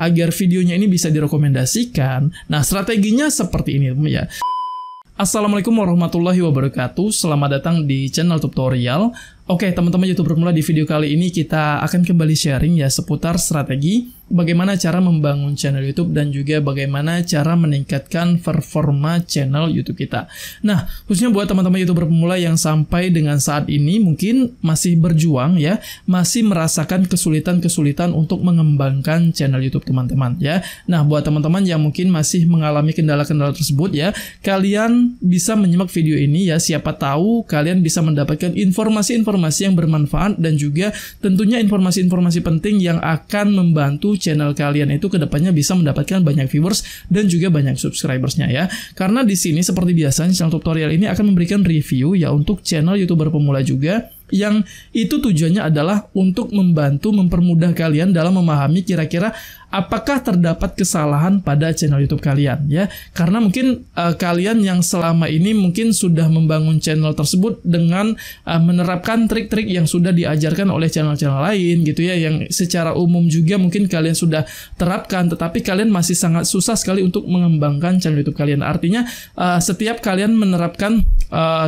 agar videonya ini bisa direkomendasikan? Nah, strateginya seperti ini ya. Assalamualaikum warahmatullahi wabarakatuh. Selamat datang di channel tutorial. Oke, teman-teman YouTuber pemula, di video kali ini kita akan kembali sharing ya seputar strategi bagaimana cara membangun channel YouTube dan juga bagaimana cara meningkatkan performa channel YouTube kita. Nah, khususnya buat teman-teman YouTuber pemula yang sampai dengan saat ini mungkin masih berjuang ya, masih merasakan kesulitan-kesulitan untuk mengembangkan channel YouTube teman-teman ya. Nah, buat teman-teman yang mungkin masih mengalami kendala-kendala tersebut ya, kalian bisa menyimak video ini ya, siapa tahu kalian bisa mendapatkan informasi-informasi yang bermanfaat dan juga tentunya informasi-informasi penting yang akan membantu channel kalian itu kedepannya bisa mendapatkan banyak viewers dan juga banyak subscribersnya ya. Karena di sini seperti biasanya channel tutorial ini akan memberikan review ya untuk channel YouTuber pemula juga, yang itu tujuannya adalah untuk membantu mempermudah kalian dalam memahami kira-kira apakah terdapat kesalahan pada channel YouTube kalian ya. Karena mungkin kalian yang selama ini mungkin sudah membangun channel tersebut dengan menerapkan trik-trik yang sudah diajarkan oleh channel-channel lain gitu ya, yang secara umum juga mungkin kalian sudah terapkan, tetapi kalian masih sangat susah sekali untuk mengembangkan channel YouTube kalian. Artinya setiap kalian menerapkan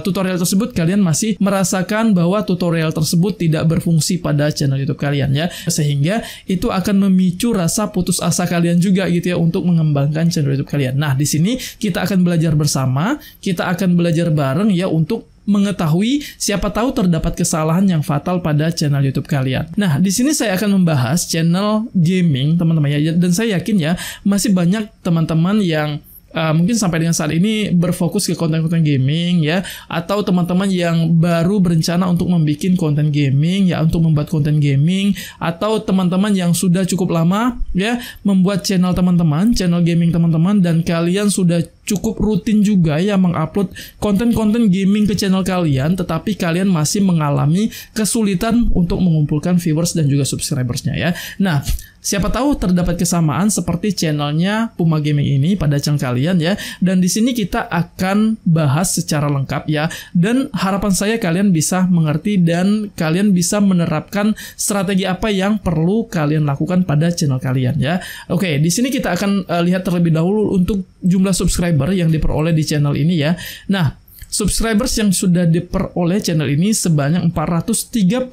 tutorial tersebut, kalian masih merasakan bahwa tutorial tersebut tidak berfungsi pada channel YouTube kalian ya, sehingga itu akan memicu rasa putus asa kalian juga gitu ya untuk mengembangkan channel YouTube kalian. Nah, di sini kita akan belajar bersama, kita akan belajar bareng ya untuk mengetahui siapa tahu terdapat kesalahan yang fatal pada channel YouTube kalian. Nah, di sini saya akan membahas channel gaming teman-teman ya, dan saya yakin ya masih banyak teman-teman yang mungkin sampai dengan saat ini berfokus ke konten-konten gaming ya, atau teman-teman yang baru berencana untuk membuat konten gaming ya, untuk membuat konten gaming, atau teman-teman yang sudah cukup lama ya membuat channel teman-teman, channel gaming teman-teman, dan kalian sudah cukup rutin juga ya mengupload konten-konten gaming ke channel kalian, tetapi kalian masih mengalami kesulitan untuk mengumpulkan viewers dan juga subscribersnya ya. Nah, siapa tahu terdapat kesamaan seperti channelnya Puma Gaming ini pada channel kalian ya, dan di sini kita akan bahas secara lengkap ya, dan harapan saya kalian bisa mengerti dan kalian bisa menerapkan strategi apa yang perlu kalian lakukan pada channel kalian ya. Oke, di sini kita akan lihat terlebih dahulu untuk jumlah subscriber yang diperoleh di channel ini ya. Nah, subscribers yang sudah diperoleh channel ini sebanyak 437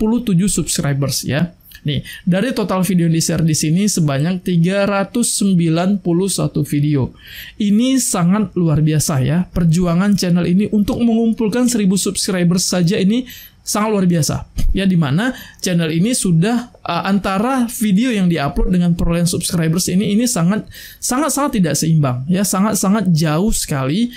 subscribers ya. Nih, dari total video yang di-share di sini sebanyak 391 video. Ini sangat luar biasa ya. Perjuangan channel ini untuk mengumpulkan 1000 subscribers saja ini sangat luar biasa. Ya, dimana channel ini sudah antara video yang diupload dengan perolehan subscribers ini sangat tidak seimbang ya, sangat jauh sekali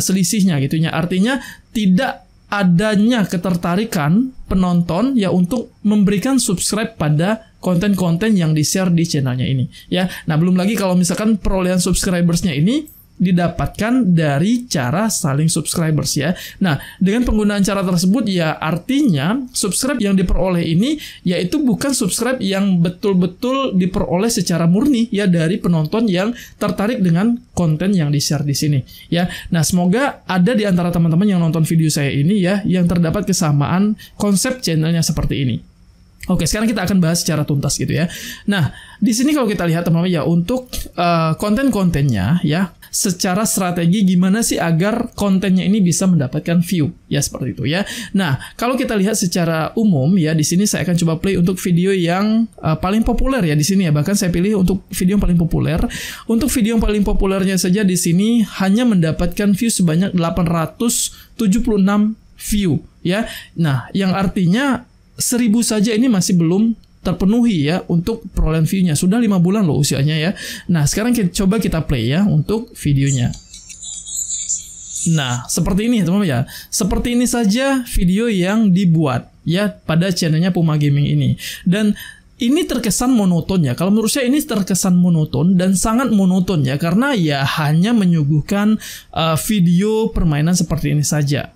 selisihnya gitu ya. Artinya tidak adanya ketertarikan penonton ya untuk memberikan subscribe pada konten-konten yang di-share di channelnya ini ya. Nah, belum lagi kalau misalkan perolehan subscribersnya ini didapatkan dari cara saling subscribers ya. Nah, dengan penggunaan cara tersebut ya artinya subscribe yang diperoleh ini yaitu bukan subscribe yang betul-betul diperoleh secara murni ya dari penonton yang tertarik dengan konten yang di-share di sini ya. Nah, semoga ada di antara teman-teman yang nonton video saya ini ya yang terdapat kesamaan konsep channelnya seperti ini. Oke, sekarang kita akan bahas secara tuntas gitu ya. Nah, di sini kalau kita lihat teman-teman ya untuk konten-kontennya ya, secara strategi gimana sih agar kontennya ini bisa mendapatkan view ya, seperti itu ya. Nah, kalau kita lihat secara umum ya, di sini saya akan coba play untuk video yang paling populer ya di sini ya. Bahkan saya pilih untuk video yang paling populer. Untuk video yang paling populernya saja di sini hanya mendapatkan view sebanyak 876 view ya. Nah, yang artinya 1000 saja ini masih belum terpenuhi ya untuk perolehan view-nya. Sudah 5 bulan loh usianya ya. Nah, sekarang coba kita play ya untuk videonya. Nah, seperti ini teman-teman ya. Seperti ini saja video yang dibuat ya pada channelnya Puma Gaming ini. Dan ini terkesan monoton ya. Kalau menurut saya ini terkesan monoton dan sangat monoton ya, karena ya hanya menyuguhkan video permainan seperti ini saja.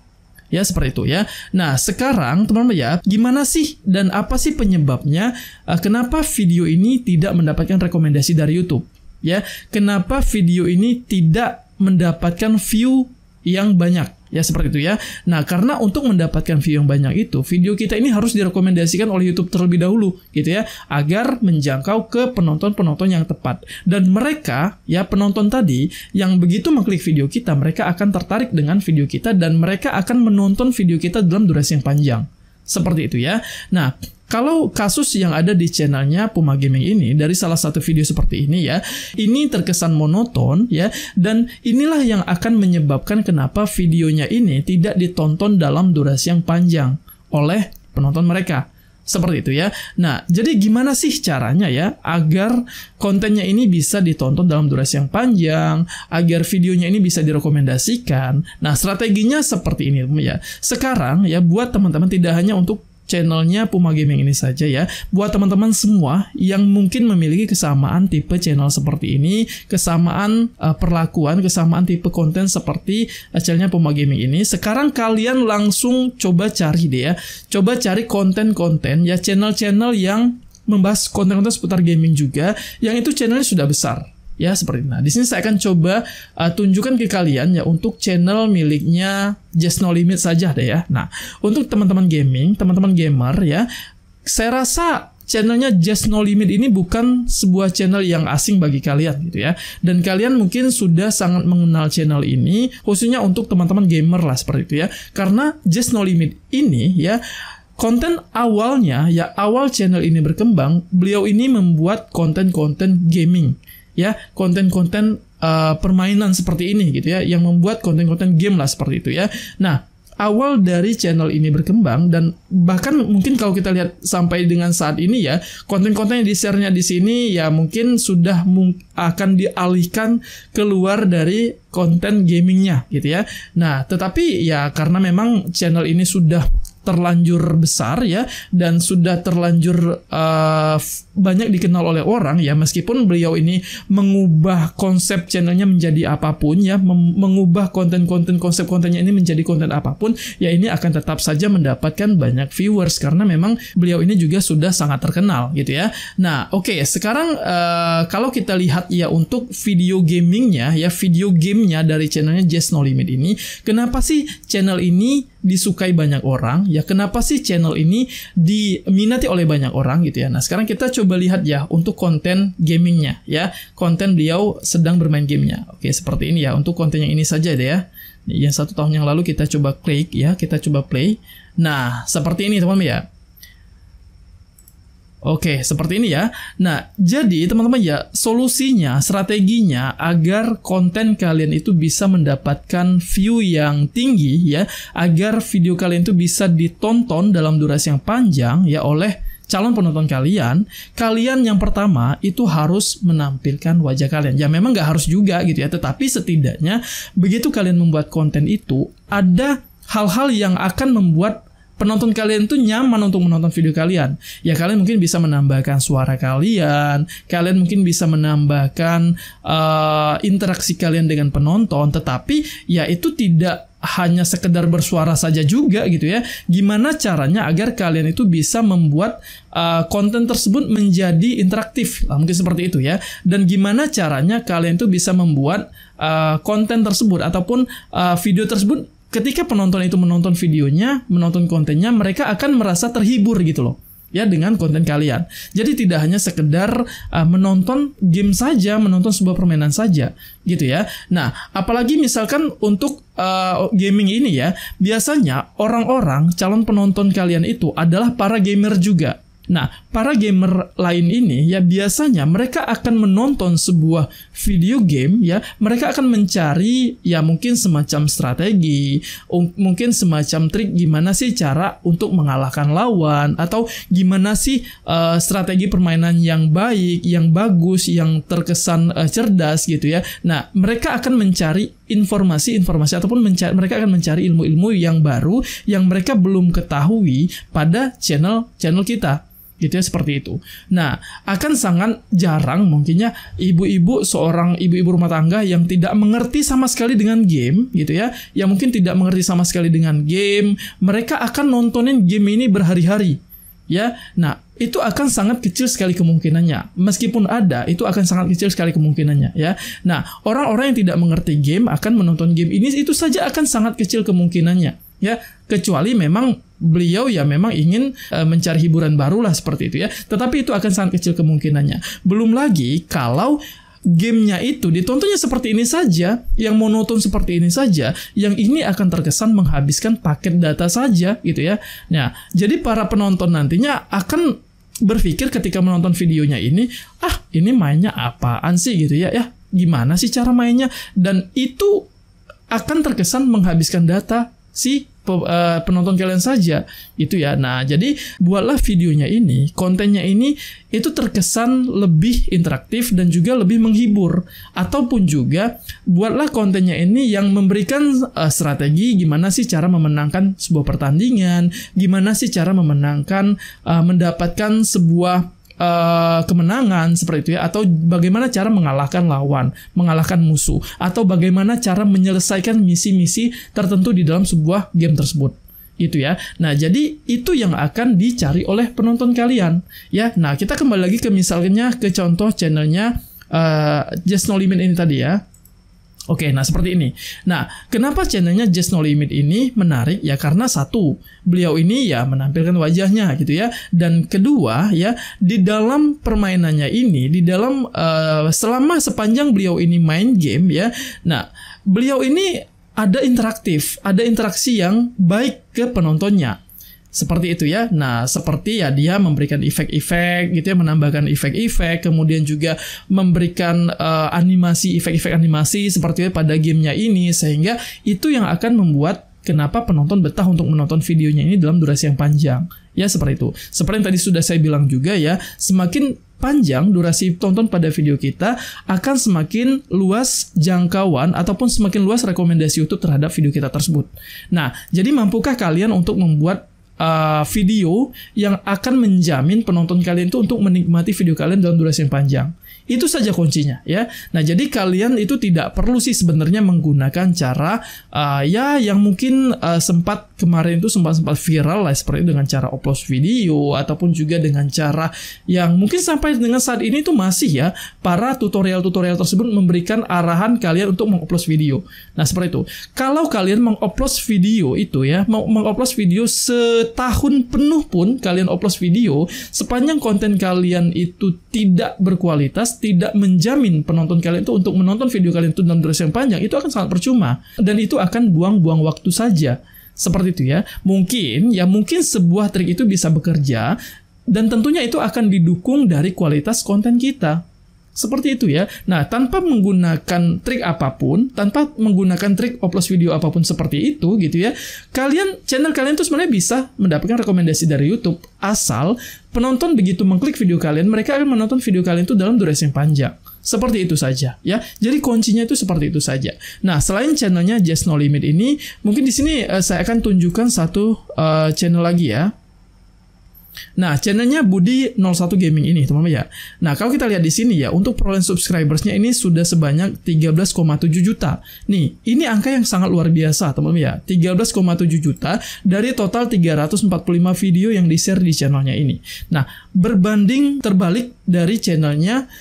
Ya, seperti itu ya. Nah, sekarang teman-teman ya, gimana sih dan apa sih penyebabnya kenapa video ini tidak mendapatkan rekomendasi dari YouTube? Ya, kenapa video ini tidak mendapatkan view yang banyak? Ya seperti itu ya. Nah, karena untuk mendapatkan view yang banyak itu, video kita ini harus direkomendasikan oleh YouTube terlebih dahulu gitu ya, agar menjangkau ke penonton-penonton yang tepat. Dan mereka ya, penonton tadi yang begitu mengklik video kita, mereka akan tertarik dengan video kita dan mereka akan menonton video kita dalam durasi yang panjang. Seperti itu ya. Nah, kalau kasus yang ada di channelnya Puma Gaming ini, dari salah satu video seperti ini ya, ini terkesan monoton ya, dan inilah yang akan menyebabkan kenapa videonya ini tidak ditonton dalam durasi yang panjang oleh penonton mereka. Seperti itu ya. Nah, jadi gimana sih caranya ya agar kontennya ini bisa ditonton dalam durasi yang panjang, agar videonya ini bisa direkomendasikan. Nah, strateginya seperti ini ya. Sekarang ya, buat teman-teman, tidak hanya untuk channelnya Puma Gaming ini saja ya, buat teman-teman semua yang mungkin memiliki kesamaan tipe channel seperti ini, kesamaan perlakuan, kesamaan tipe konten seperti channelnya Puma Gaming ini, sekarang kalian langsung coba cari deh ya, coba cari konten-konten ya, channel-channel yang membahas konten-konten seputar gaming juga, yang itu channelnya sudah besar. Ya, seperti itu. Nah, di sini saya akan coba tunjukkan ke kalian ya untuk channel miliknya Just No Limit saja deh ya. Nah, untuk teman-teman gaming, teman-teman gamer ya, saya rasa channelnya Just No Limit ini bukan sebuah channel yang asing bagi kalian gitu ya. Dan kalian mungkin sudah sangat mengenal channel ini, khususnya untuk teman-teman gamer lah seperti itu ya. Karena Just No Limit ini ya, konten awalnya ya, awal channel ini berkembang, beliau ini membuat konten-konten gaming. Ya, konten-konten permainan seperti ini gitu ya, yang membuat konten-konten game lah seperti itu ya. Nah, awal dari channel ini berkembang, dan bahkan mungkin kalau kita lihat sampai dengan saat ini ya, konten-konten yang di-share-nya di sini ya mungkin sudah akan dialihkan keluar dari konten gamingnya gitu ya. Nah, tetapi ya karena memang channel ini sudah terlanjur besar ya, dan sudah terlanjur banyak dikenal oleh orang ya, meskipun beliau ini mengubah konsep channelnya menjadi apapun ya, mengubah konten-konten, konsep kontennya ini menjadi konten apapun ya, ini akan tetap saja mendapatkan banyak viewers karena memang beliau ini juga sudah sangat terkenal gitu ya. Nah, oke, sekarang kalau kita lihat ya untuk video gamingnya ya, video gamenya dari channelnya Just No Limit ini, kenapa sih channel ini disukai banyak orang ya, kenapa sih channel ini diminati oleh banyak orang gitu ya. Nah, sekarang kita coba lihat ya untuk konten gamingnya ya, konten beliau sedang bermain gamenya. Oke, seperti ini ya, untuk konten yang ini saja deh ya, yang 1 tahun yang lalu kita coba klik ya, kita coba play. Nah, seperti ini teman-teman ya. Oke, seperti ini ya. Nah, jadi teman-teman ya, solusinya, strateginya agar konten kalian itu bisa mendapatkan view yang tinggi ya, agar video kalian itu bisa ditonton dalam durasi yang panjang ya oleh calon penonton kalian, kalian yang pertama itu harus menampilkan wajah kalian. Ya memang nggak harus juga gitu ya, tetapi setidaknya begitu kalian membuat konten itu, ada hal-hal yang akan membuat penonton kalian tuh nyaman untuk menonton video kalian. Ya, kalian mungkin bisa menambahkan suara kalian mungkin bisa menambahkan interaksi kalian dengan penonton, tetapi ya itu tidak hanya sekedar bersuara saja juga gitu ya. Gimana caranya agar kalian itu bisa membuat konten tersebut menjadi interaktif, mungkin seperti itu ya. Dan gimana caranya kalian itu bisa membuat konten tersebut ataupun video tersebut, ketika penonton itu menonton videonya, menonton kontennya, mereka akan merasa terhibur gitu loh ya dengan konten kalian. Jadi tidak hanya sekedar menonton game saja, menonton sebuah permainan saja gitu ya. Nah, apalagi misalkan untuk gaming ini ya, biasanya orang-orang calon penonton kalian itu adalah para gamer juga. Nah, para gamer lain ini ya biasanya mereka akan menonton sebuah video game ya, mereka akan mencari ya mungkin semacam strategi, mungkin semacam trik gimana sih cara untuk mengalahkan lawan, atau gimana sih strategi permainan yang baik, yang bagus, yang terkesan cerdas gitu ya. Nah, mereka akan mencari informasi-informasi ataupun mereka akan mencari ilmu-ilmu yang baru yang mereka belum ketahui pada channel kita. Gitu ya, seperti itu. Nah, akan sangat jarang mungkinnya seorang ibu-ibu rumah tangga yang tidak mengerti sama sekali dengan game gitu ya, yang mungkin tidak mengerti sama sekali dengan game, mereka akan nontonin game ini berhari-hari ya. Nah, itu akan sangat kecil sekali kemungkinannya. Meskipun ada, itu akan sangat kecil sekali kemungkinannya ya. Nah, orang-orang yang tidak mengerti game akan menonton game ini itu saja akan sangat kecil kemungkinannya ya, kecuali memang beliau ya memang ingin mencari hiburan baru lah seperti itu ya. Tetapi itu akan sangat kecil kemungkinannya. Belum lagi kalau gamenya itu ditontonnya seperti ini saja, yang monoton seperti ini saja, yang ini akan terkesan menghabiskan paket data saja gitu ya. Nah, jadi para penonton nantinya akan berpikir ketika menonton videonya ini mainnya apaan sih gitu ya, gimana sih cara mainnya, dan itu akan terkesan menghabiskan data si penonton kalian saja gitu ya. Nah, jadi buatlah videonya ini, kontennya ini itu terkesan lebih interaktif dan juga lebih menghibur, ataupun juga buatlah kontennya ini yang memberikan strategi gimana sih cara memenangkan sebuah pertandingan, gimana sih cara memenangkan mendapatkan sebuah kemenangan seperti itu ya, atau bagaimana cara mengalahkan lawan, mengalahkan musuh, atau bagaimana cara menyelesaikan misi-misi tertentu di dalam sebuah game tersebut gitu ya. Nah, jadi itu yang akan dicari oleh penonton kalian ya. Nah, kita kembali lagi ke misalnya ke contoh channelnya Just No Limit ini tadi ya. Oke, nah seperti ini. Nah, kenapa channelnya Just No Limit ini menarik? Ya karena satu, beliau ini ya menampilkan wajahnya gitu ya. Dan kedua ya, di dalam permainannya ini, di dalam selama sepanjang beliau ini main game ya, nah beliau ini ada interaktif, ada interaksi yang baik ke penontonnya. Seperti itu ya. Nah, seperti ya dia memberikan efek-efek gitu ya, menambahkan efek-efek, kemudian juga memberikan animasi, efek-efek animasi seperti itu pada gamenya ini, sehingga itu yang akan membuat kenapa penonton betah untuk menonton videonya ini dalam durasi yang panjang. Ya, seperti itu. Seperti yang tadi sudah saya bilang juga ya, semakin panjang durasi tonton pada video kita, akan semakin luas jangkauan ataupun semakin luas rekomendasi YouTube terhadap video kita tersebut. Nah, jadi mampukah kalian untuk membuat video yang akan menjamin penonton kalian itu untuk menikmati video kalian dalam durasi yang panjang? Itu saja kuncinya ya. Nah, jadi kalian itu tidak perlu sih sebenarnya menggunakan cara yang mungkin sempat kemarin itu sempat viral lah, seperti itu, dengan cara upload video, ataupun juga dengan cara yang mungkin sampai dengan saat ini itu masih ya, para tutorial-tutorial tersebut memberikan arahan kalian untuk mengupload video. Nah, seperti itu. Kalau kalian mengupload video itu ya, mengupload video setahun penuh pun kalian upload video, sepanjang konten kalian itu tidak berkualitas, tidak menjamin penonton kalian itu untuk menonton video kalian itu dalam durasi yang panjang, itu akan sangat percuma dan itu akan buang-buang waktu saja. Seperti itu ya. Mungkin sebuah trik itu bisa bekerja, dan tentunya itu akan didukung dari kualitas konten kita. Seperti itu ya. Nah, tanpa menggunakan trik apapun, tanpa menggunakan trik upload video apapun seperti itu gitu ya, channel kalian tuh sebenarnya bisa mendapatkan rekomendasi dari YouTube, asal penonton begitu mengklik video kalian, mereka akan menonton video kalian itu dalam durasi yang panjang. Seperti itu saja ya. Jadi kuncinya itu seperti itu saja. Nah, selain channelnya Just No Limit ini, mungkin di sini saya akan tunjukkan satu channel lagi ya. Nah, channelnya Budi 01 Gaming ini, teman-teman ya. Nah, kalau kita lihat di sini ya, untuk perolehan subscribersnya ini sudah sebanyak 13,7 juta. Nih, ini angka yang sangat luar biasa, teman-teman ya. 13,7 juta dari total 345 video yang di-share di channelnya ini. Nah, berbanding terbalik dari channelnya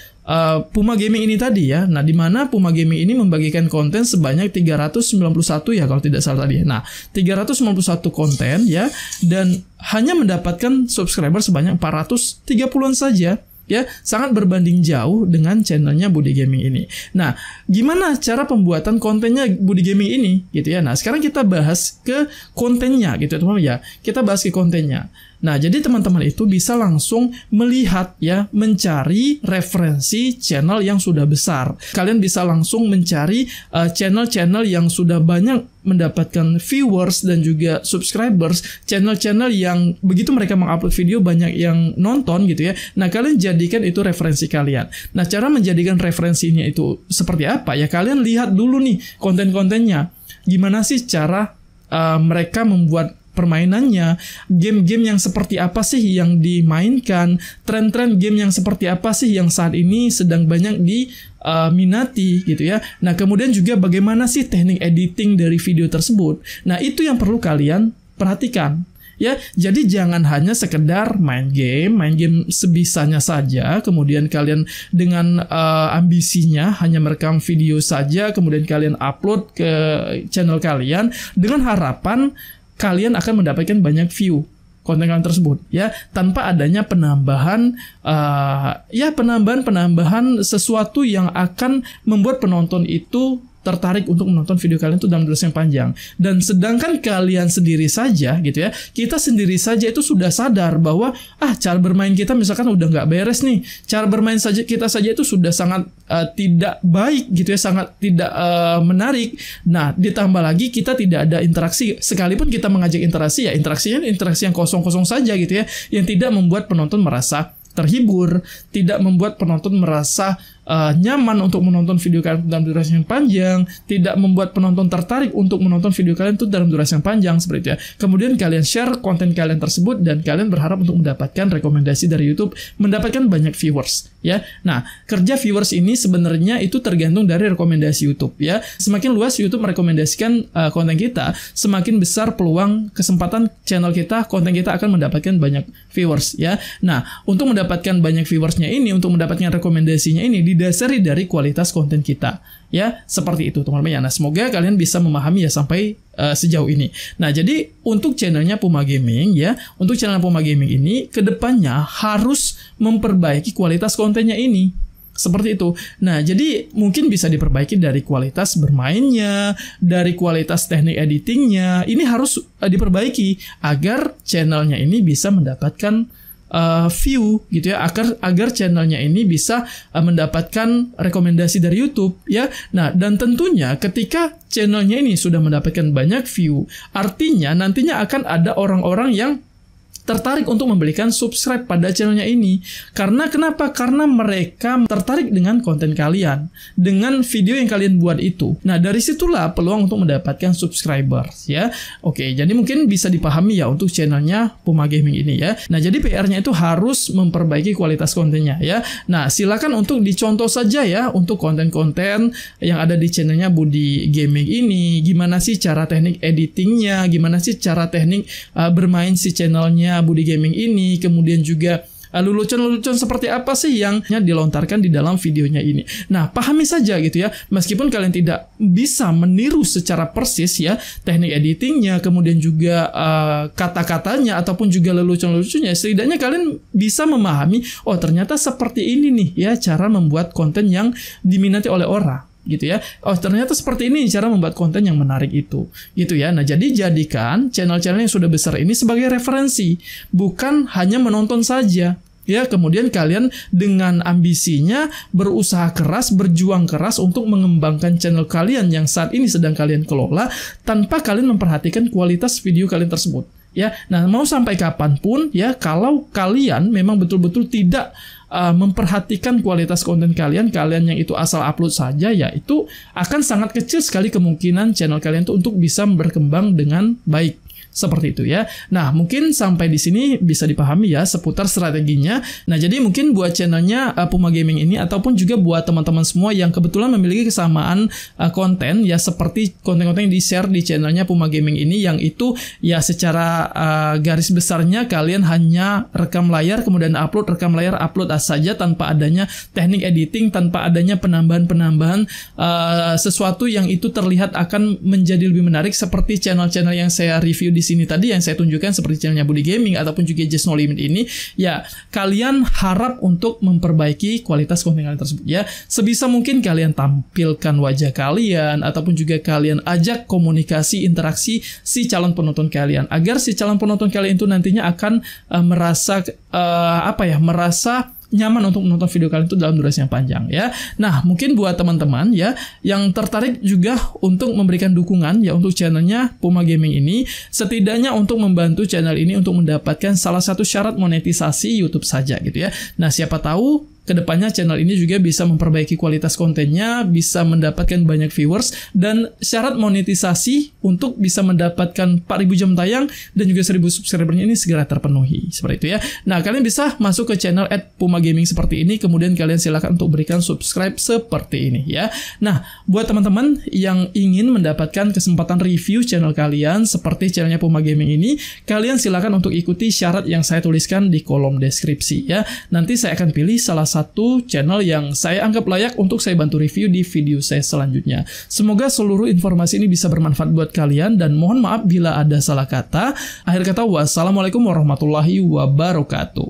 Puma Gaming ini tadi ya. Nah, di mana Puma Gaming ini membagikan konten sebanyak 391 ya kalau tidak salah tadi. Nah, 391 konten ya, dan hanya mendapatkan subscriber sebanyak 430-an saja. Ya, sangat berbanding jauh dengan channelnya Budi Gaming ini. Nah, gimana cara pembuatan kontennya Budi Gaming ini gitu ya. Nah, sekarang kita bahas ke kontennya gitu ya teman-teman ya. Kita bahas ke kontennya. Nah, jadi teman-teman itu bisa langsung melihat ya, mencari referensi channel yang sudah besar. Kalian bisa langsung mencari channel-channel yang sudah banyak mendapatkan viewers dan juga subscribers, channel-channel yang begitu mereka mengupload video banyak yang nonton gitu ya. Nah, kalian jadikan itu referensi kalian. Nah, cara menjadikan referensinya itu seperti apa? Ya, kalian lihat dulu nih konten-kontennya. Gimana sih cara mereka membuat permainannya, game-game yang seperti apa sih yang dimainkan, tren-tren game yang seperti apa sih yang saat ini sedang banyak diminati gitu ya. Nah, kemudian juga bagaimana sih teknik editing dari video tersebut. Nah, itu yang perlu kalian perhatikan. Ya, jadi jangan hanya sekedar main game sebisanya saja, kemudian kalian dengan ambisinya hanya merekam video saja, kemudian kalian upload ke channel kalian dengan harapan kalian akan mendapatkan banyak view konten kalian tersebut, ya, tanpa adanya penambahan sesuatu yang akan membuat penonton itu tertarik untuk menonton video kalian itu dalam durasi yang panjang. Dan sedangkan kalian sendiri saja gitu ya, kita sendiri saja itu sudah sadar bahwa cara bermain kita misalkan udah nggak beres nih, cara bermain kita saja itu sudah sangat tidak baik gitu ya, sangat tidak menarik. Nah, ditambah lagi kita tidak ada interaksi, sekalipun kita mengajak interaksi, ya interaksinya interaksi yang kosong-kosong saja gitu ya, yang tidak membuat penonton merasa terhibur, tidak membuat penonton merasa nyaman untuk menonton video kalian dalam durasi yang panjang, tidak membuat penonton tertarik untuk menonton video kalian itu dalam durasi yang panjang, seperti itu ya. Kemudian kalian share konten kalian tersebut dan kalian berharap untuk mendapatkan rekomendasi dari YouTube, mendapatkan banyak viewers, ya. Nah, kerja viewers ini sebenarnya itu tergantung dari rekomendasi YouTube, ya. Semakin luas YouTube merekomendasikan konten kita, semakin besar peluang kesempatan channel kita, konten kita akan mendapatkan banyak viewers, ya. Nah, untuk mendapatkan banyak viewersnya ini, untuk mendapatkan rekomendasinya ini didasari dari kualitas konten kita, ya, seperti itu teman-teman ya. Nah, semoga kalian bisa memahami ya sampai sejauh ini. Nah, jadi untuk channelnya Puma Gaming ya, untuk channel Puma Gaming ini kedepannya harus memperbaiki kualitas kontennya ini. Seperti itu. Nah, jadi mungkin bisa diperbaiki dari kualitas bermainnya, dari kualitas teknik editingnya. Ini harus diperbaiki agar channelnya ini bisa mendapatkan view gitu ya, agar channelnya ini bisa mendapatkan rekomendasi dari YouTube ya. Nah, dan tentunya ketika channelnya ini sudah mendapatkan banyak view, artinya nantinya akan ada orang-orang yang tertarik untuk memberikan subscribe pada channelnya ini. Karena kenapa? Karena mereka tertarik dengan konten kalian, dengan video yang kalian buat itu. Nah, dari situlah peluang untuk mendapatkan subscribers ya. Oke, jadi mungkin bisa dipahami ya untuk channelnya Puma Gaming ini ya. Nah, jadi PR-nya itu harus memperbaiki kualitas kontennya ya. Nah, silakan untuk dicontoh saja ya untuk konten-konten yang ada di channelnya Budi Gaming ini. Gimana sih cara teknik editingnya? Gimana sih cara teknik bermain si channelnya Budi Gaming ini, kemudian juga lelucon-lelucon seperti apa sih yang dilontarkan di dalam videonya ini. Nah, pahami saja gitu ya, meskipun kalian tidak bisa meniru secara persis ya teknik editingnya, kemudian juga kata-katanya ataupun juga lelucon-leluconnya, setidaknya kalian bisa memahami, oh ternyata seperti ini nih ya cara membuat konten yang diminati oleh orang gitu ya. Oh, ternyata seperti ini cara membuat konten yang menarik itu. Gitu ya. Nah, jadi jadikan channel-channel yang sudah besar ini sebagai referensi, bukan hanya menonton saja. Ya, kemudian kalian dengan ambisinya berusaha keras, berjuang keras untuk mengembangkan channel kalian yang saat ini sedang kalian kelola tanpa kalian memperhatikan kualitas video kalian tersebut. Ya, nah mau sampai kapanpun ya, kalau kalian memang betul-betul tidak memperhatikan kualitas konten kalian yang itu asal upload saja, ya itu akan sangat kecil sekali kemungkinan channel kalian itu untuk bisa berkembang dengan baik. Seperti itu ya. Nah, mungkin sampai di sini bisa dipahami ya seputar strateginya. Nah, jadi mungkin buat channelnya Puma Gaming ini ataupun juga buat teman-teman semua yang kebetulan memiliki kesamaan konten ya, seperti konten-konten yang di-share di channelnya Puma Gaming ini, yang itu ya secara garis besarnya kalian hanya rekam layar kemudian upload, rekam layar upload saja tanpa adanya teknik editing, tanpa adanya penambahan-penambahan sesuatu yang itu terlihat akan menjadi lebih menarik, seperti channel-channel yang saya review di sini tadi, yang saya tunjukkan seperti channelnya Budi Gaming ataupun juga Just No Limit ini. Ya, kalian harap untuk memperbaiki kualitas konten kalian tersebut ya. Sebisa mungkin kalian tampilkan wajah kalian ataupun juga kalian ajak komunikasi, interaksi si calon penonton kalian, agar si calon penonton kalian itu nantinya akan merasa merasa nyaman untuk menonton video kalian itu dalam durasi yang panjang ya. Nah, mungkin buat teman-teman ya yang tertarik juga untuk memberikan dukungan ya untuk channelnya Puma Gaming ini, setidaknya untuk membantu channel ini untuk mendapatkan salah satu syarat monetisasi YouTube saja gitu ya. Nah, siapa tahu kedepannya channel ini juga bisa memperbaiki kualitas kontennya, bisa mendapatkan banyak viewers, dan syarat monetisasi untuk bisa mendapatkan 4.000 jam tayang dan juga 1.000 subscribernya ini segera terpenuhi. Seperti itu ya. Nah, kalian bisa masuk ke channel @pumagaming seperti ini, kemudian kalian silakan untuk berikan subscribe seperti ini ya. Nah, buat teman-teman yang ingin mendapatkan kesempatan review channel kalian seperti channelnya Puma Gaming ini, kalian silakan untuk ikuti syarat yang saya tuliskan di kolom deskripsi ya. Nanti saya akan pilih salah satu channel yang saya anggap layak untuk saya bantu review di video saya selanjutnya. Semoga seluruh informasi ini bisa bermanfaat buat kalian, dan mohon maaf bila ada salah kata. Akhir kata, wassalamualaikum warahmatullahi wabarakatuh.